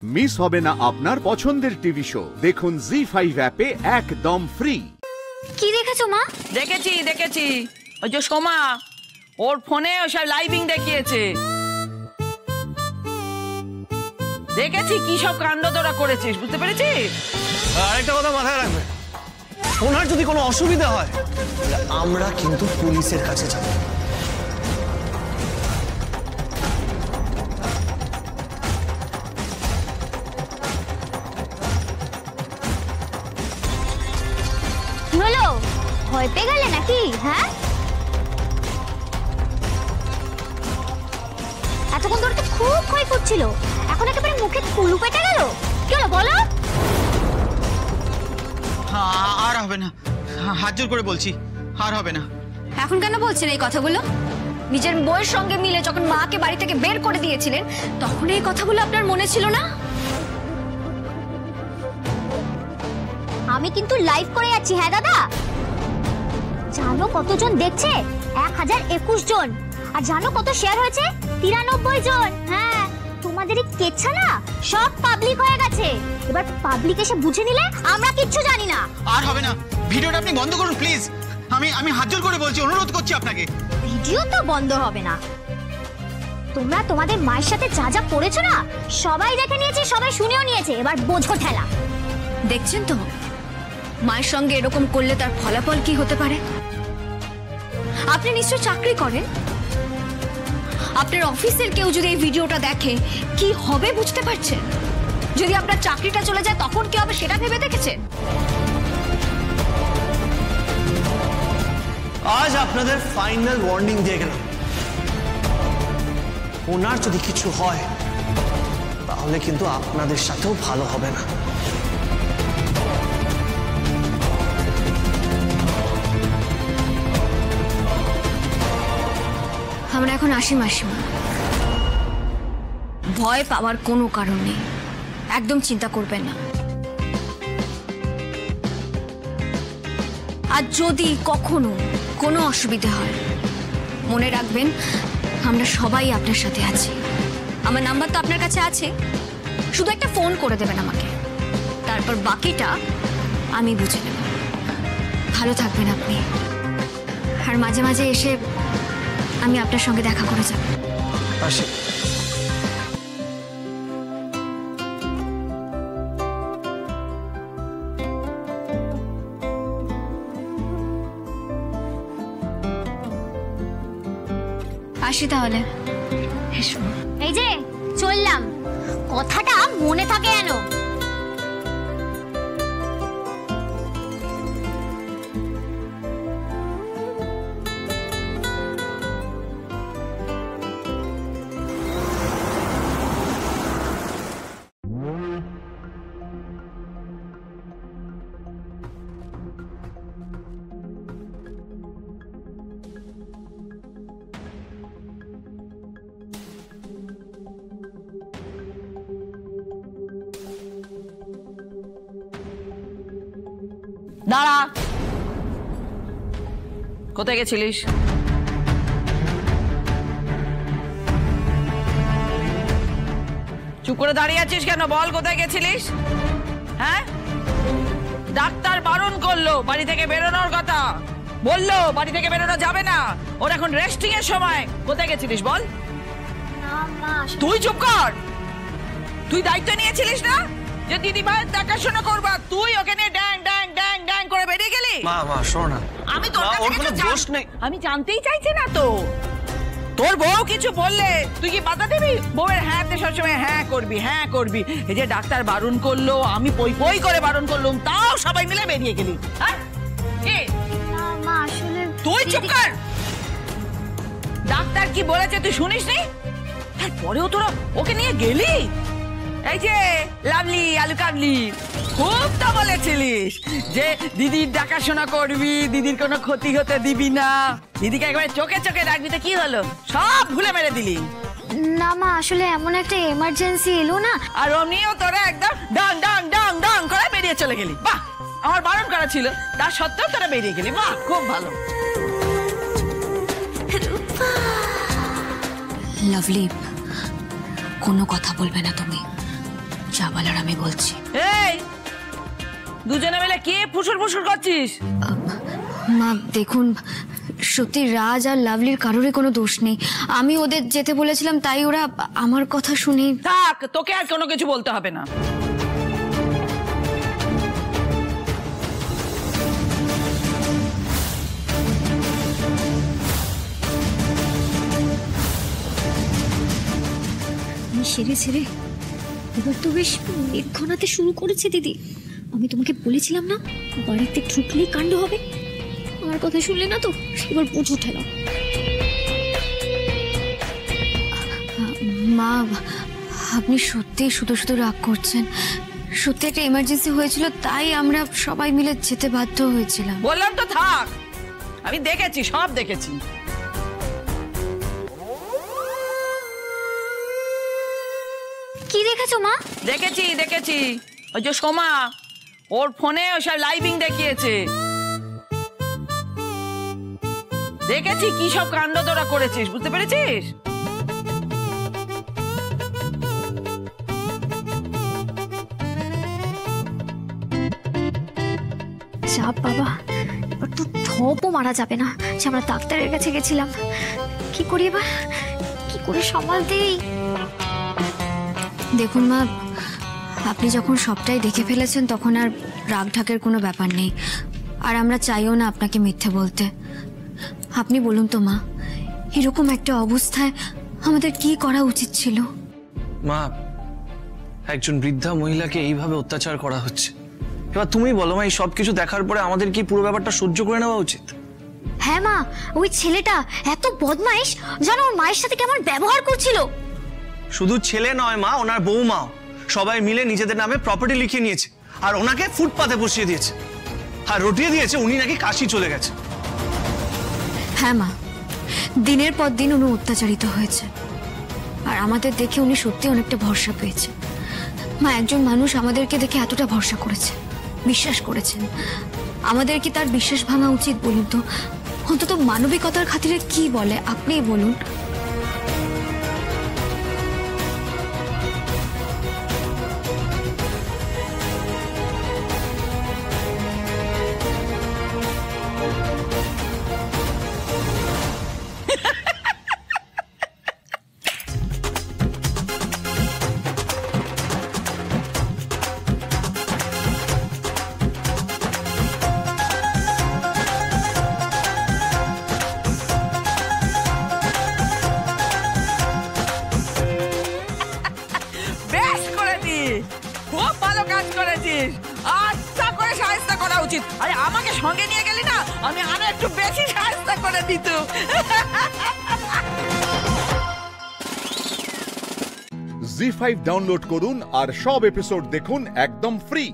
Miss হবে না আপনার পছন্দের টিভি শো। দেখুন জি5 অ্যাপে একদম ফ্রি। কি দেখেছো মা? দেখেছি ওই যে সোমা ওর ফোনে ওসব লাইভিং দেখিয়েছে। দেখেছি কি সব কাণ্ড তোরা করেছিস, বুঝতে পেরেছিস? আরেকটা কথা মাথায় রাখবে, ওনার যদি কোনো অসুবিধা হয় তাহলে আমরা কিন্তু পুলিশের কাছে যাব। হলো ভয় পেয়ে গেলে নাকি? হ্যাঁ, এতক্ষণ ধরে তো খুব ভয় করছিল, এখন একেবারে মুখে কুলু পেটে গেল। কি হলো বলো? আর হবে না, হাত জোর করে বলছি, আর হবে না। এখন কেন বলছেন এই কথাগুলো? নিজের বউয়ের সঙ্গে মিলে যখন মাকে বাড়ি থেকে বের করে দিয়েছিলেন তখন এই কথাগুলো আপনার মনে ছিল না? আমি কিন্তু লাইভ করে যাচ্ছি। হ্যাঁ দাদা, জানো কতজন দেখছে? 1021 জন। আর জানো কত শেয়ার হয়েছে? 93 জন। হ্যাঁ, তোমাদের এই কেচ্ছা না সব পাবলিক হয়ে গেছে। এবার পাবলিক এসে বুঝে নিলে আমরা কিচ্ছু জানি না। আর হবে না, ভিডিওটা আপনি বন্ধ করুন প্লিজ। আমি হাত জোর করে বলছি, অনুরোধ করছি আপনাকে। ভিডিও তো বন্ধ হবে না। তোমরা তোমাদের মায়ের সাথে যা যা করেছো না সবাই দেখে নিয়েছে, সবাই শুনেও নিয়েছে। এবার বোঝো ঠেলা। দেখছেন তো মায়ের সঙ্গে এরকম করলে তার ফলাফল কি হতে পারে? আপনি নিশ্চয় চাকরি করেন, আপনার অফিসের কেউ যদি এই ভিডিওটা দেখে কি হবে বুঝতে পারছেন? যদি আপনার চাকরিটা চলে যায় তখন কি হবে সেটা ভেবে দেখেছেন? আজ আপনাদের ফাইনাল ওয়ার্নিং দিয়ে গেলাম, ওনার যদি কিছু হয় তাহলে কিন্তু আপনাদের সাথেও ভালো হবে না। আমরা এখন আসি মাসিমা, ভয় পাওয়ার কোনো কারণ নেই, একদম চিন্তা করবেন না। আর যদি কখনো কোনো অসুবিধা হয় মনে রাখবেন আমরা সবাই আপনার সাথে আছি। আমার নাম্বার তো আপনার কাছে আছে, শুধু একটা ফোন করে দেবেন আমাকে, তারপর বাকিটা আমি বুঝে নেব। ভালো থাকবেন আপনি, আর মাঝে মাঝে এসে আমি আপনার সঙ্গে দেখা করে যাব। আসি। আসি তাহলে। এই যে চললাম, কথাটা মনে থাকে যেন। দাঁড়া, কোথায় গেছিলিস? চুপ করে দাঁড়িয়ে আছিস কেন? বল কোথায় গেছিলিস? হ্যাঁ, ডাক্তার বারণ করলো বাড়ি থেকে বেরোনোর কথা, বললো বাড়ি থেকে বেরোনো যাবে না, ওর এখন রেস্টিং এর সময়। কোথায় গেছিলিস বল? তুই চুপ কর। তুই দায়িত্ব নিয়েছিলিস না যে দিদি ভাইয়ের দেখাশোনা করবা, তুই ওকে নিয়ে ড্যাং ড্যাং ড্যাং ড্যাং করে বেরিয়ে গেলি। মা শোনো না, আমি তোর কাছে কোনো দোষ নেই। আমি জানতেই চাইছি না তো। তোর বউ কিছু বললে তুই কি বাধা দিবি? বউয়ের হ্যাঁতে সবসময় হ্যাঁ করবি, হ্যাঁ করবি। এই যে ডাক্তার বারণ করলো, আমি পই পই করে বারণ করলাম, তাও সবাই মিলে বেরিয়ে গেলি। হ্যাঁ, তুই চুপ কর। ডাক্তার কি বলেছে তুই শুনিসনি? তারপরেও তোরা ওকে নিয়ে গেলি। এই যে লাভলি আলু কাবলি, খুব তো বলেছিলিস যে দিদির দেখাশোনা করবি, দিদির কোনো ক্ষতি হতে দিবি না, দিদিকে একবারে চোখে চোখে রাখবি। তো কি হলো, সব ভুলে মেরে দিলি? না মা, আসলে এমন একটা এমার্জেন্সি এলো না, আর অমনিও তোরা একদম ডাং ডাং ডাং ডাং করে বেরিয়ে চলে গেলি। বাহ, আমার বারণ করা ছিল, তার সত্ত্বেও তোরা বেরিয়ে গেলি। বাহ, খুব ভালো। লাভলি, কোনো কথা বলবে না তুমি, যা বলার আমি বলছি। এই দুজনে মিলে কি ফুসুর ফুসুর করছিস? মা দেখুন, সত্যি রাজ আর লাভলির কারোরই কোনো দোষ নেই। আমি ওদের যেতে বলেছিলাম, তাই ওরা আমার কথা শুনে। থাক, তোকে আর কোনো কিছু বলতে হবে না। আমি সেরেছে রে, এবার তো বেশ মেঘ ঘনাতে শুরু করেছে দিদি। আমি তোমাকে বলেছিলাম না বাড়িতে ঢুকলেই কাণ্ড হবে। আমার কথা শুনলে না তো, এবার বুঝো ঠেলা। মা, আপনি সত্যি শুধু শুধু রাগ করছেন। সত্যি একটা ইমার্জেন্সি হয়েছিল, তাই আমরা সবাই মিলে যেতে বাধ্য হয়েছিলাম। বললাম তো থাক, আমি দেখেছি, সব দেখেছি। কি দেখেছো মা? দেখেছি ওই যে সোমা, ওর ফোনে ওসব লাইভিং দেখিয়েছে। দেখেছি কি সব কাণ্ড তোরা করেছিস, বুঝতে পেরেছিস? চাপ বাবা, এবার তো ধপও মারা যাবে না যে আমরা ডাক্তারের কাছে গেছিলাম। কি করি এবার, কি করে সামাল দেই? দেখুন মা, আপনি যখন সবটাই দেখে ফেলেছেন তখন আর রাগ ঢাকের কোনো ব্যাপার নেই। আর আমরা চাইও না আপনাকে মিথ্যে বলতে। আপনি বলুন তো মা, এরকম একটা অবস্থায় আমাদের কি করা উচিত ছিল? মা, একজন বৃদ্ধা মহিলাকে এইভাবে অত্যাচার করা হচ্ছে, এবার তুমি বলো মা, এই সব কিছু দেখার পরে আমাদের কি পুরো ব্যাপারটা সহ্য করে নেওয়া উচিত? হ্যাঁ মা, ওই ছেলেটা এত বদমাইশ, জানো ওর মায়ের সাথে কেমন ব্যবহার করছিল। শুধু ছেলে নয় মা, ওনার বৌমাও সবাই মিলে নিজেদের নামে প্রপার্টি লিখিয়ে নিয়েছে আর ওনাকে ফুটপাতে বসিয়ে দিয়েছে আর রটিয়ে দিয়েছে উনি নাকি কাশি চলে গেছে। হ্যাঁ মা, দিনের পর দিন উনি অত্যাচারিত হয়েছে আর আমাদের দেখে উনি সত্যি অনেকটা ভরসা পেয়েছে। মা, একজন মানুষ আমাদেরকে দেখে এতটা ভরসা করেছে, বিশ্বাস করেছেন, আমাদের কি তার বিশ্বাস ভাঙা উচিত বলুন তো? অন্তত মানবিকতার খাতিরে কি বলে আপনিই বলুন। বেশ করেছিস, খুব ভালো কাজ করেছিস। আচ্ছা করে সাহায্য করা উচিত। আরে আমাকে সঙ্গে নিয়ে গেলি না, আমি আরো একটু বেশি সাহায্য করে দিত। জি5 ডাউনলোড করুন আর সব এপিসোড দেখুন একদম ফ্রি।